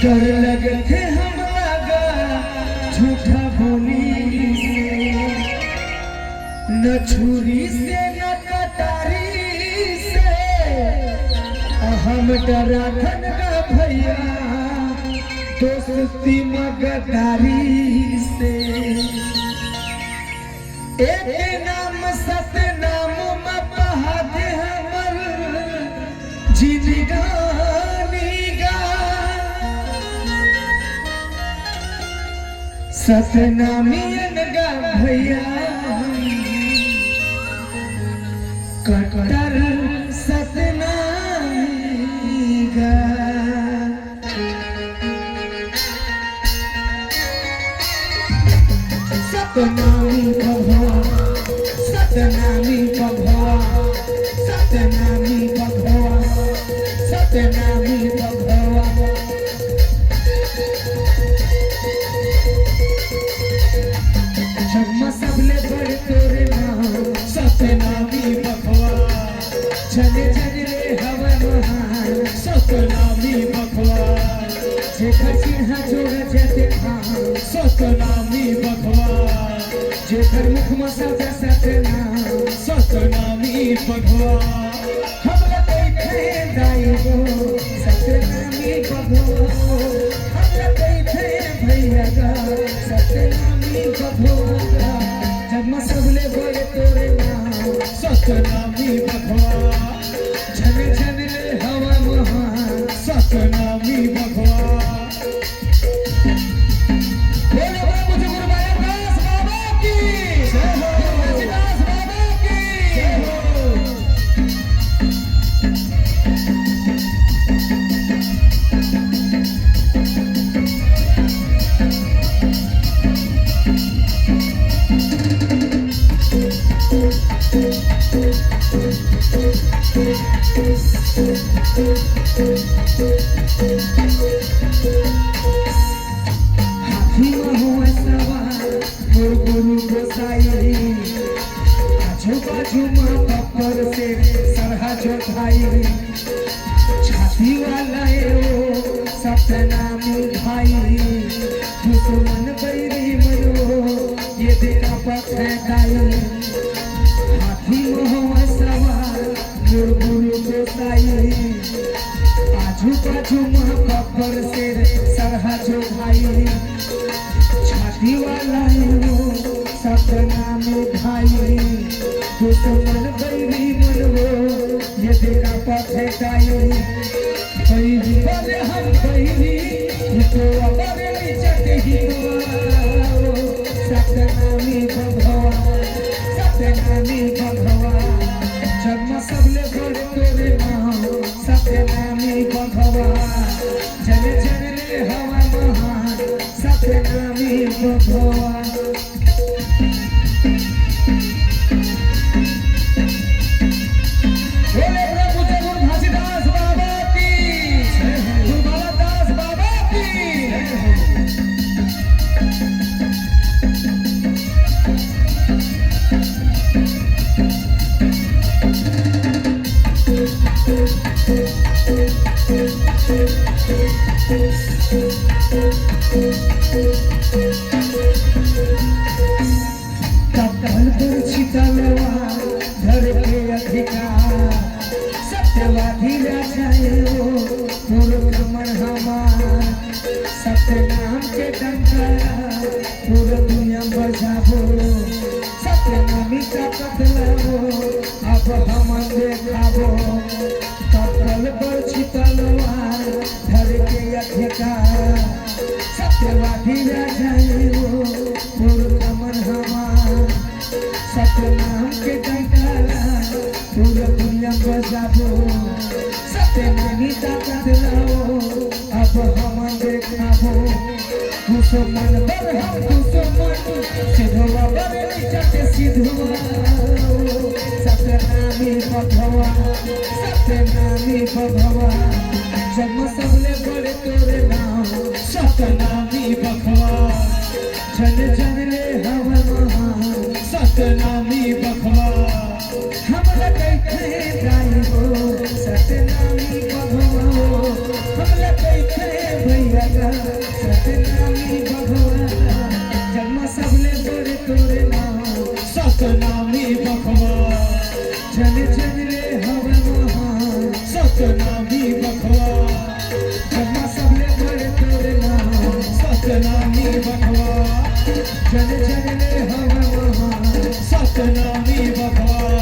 डर लगते हम लगा झूठा बोली से, न छुरी से न कटारी से, हम डरा खनगा भैया दोस्ती मगदारी से। एक नाम सत नाम महा दे हमर जिंदगानी गा, सतनामियन गा भैया कट्टर सतनामी गा। सतनामी भगवा सतनामी भगवा सतनामी भगवा सतनामी भगवा। जगमा सबले बड़े तोरे नाम सतनामी भगवा, चले चले रे हवा महान सतनामी भगवा, जेकर चिन्हा जोड़ जाते खान सतनामी भगवा, जेकर मुख में सदा सतनाम सतनामी भगवा। हमरा कैथे दाइबो सतनामी भगवा, हमरा कैथे भैया गा सतनामी भगवा। जब सबले बड़े तोरे नाम सतनामी भगवा, झन झन रे हवा महान सतनामी भगवा। हाथी में हुए सवार मोर गुरु गोसाई, आजू बाजू में पत्थर से सरहा जोताई, छाती वाला वो सतनामी भाई, दुश्मन बैरी मरो ये तेरा पछताई। हाथी में हुए सवार मोर गुरु गोसाई, आजू बाजू में पत्थर से सरहा जोताई, छाती वाला वो सतनामी भाई, दुश्मन बैरी मरो ये तेरा पछताई। बैरी बोले हम बैरी तो अबरे निचट ही सतनामी भगवा सतनामी भगवा। जन्म सबले बड़े तोरे नाम सतनामी भगवा, जन जन रे हवा महान सतनामी भगवा। धर के अधिकार सत्यवादी राजाए वो मूर्ख मन हमार, सत्यनाम के डंका पूरा दुनिया बजाबो, सत्यनामी का कतलाओ अब हम देखाबो। कतल पर तलवार धर के अधिकार सत्यवादी राजाए वो मूर्ख मन हमार, सतनाम के डंका पूरा दुनिया बजाबो, सत्यनामी का कतलाओ अब हम देखाबो। दुश्मन बर हम दुश्मन सिधवा बर निचट सिधवा, सतनामी भगवा सतनामी भगवा। जन्म सबले बड़े तोरे नाम सतनामी भगवा, जन जन रे हवा महान सतनामी भगवा। हमरा कैथे दाइबो सतनामी भगवा, हमरा कैथे भैया सतनामी भगवा जन्म सबले बड़े तोरे नाम सतनामी बखवा जन जन रे हवे महान सतनामी बखवा जन्म सबले बड़े तोरे नाम सतनामी बखवा जन जन रे हवे महान सतनामी बखवा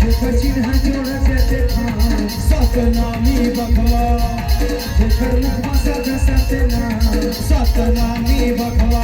जेकर चिन्ह जोड़ जते खान सतनामी बखवा जेकर मुख सदा सतना सतनामी बखवा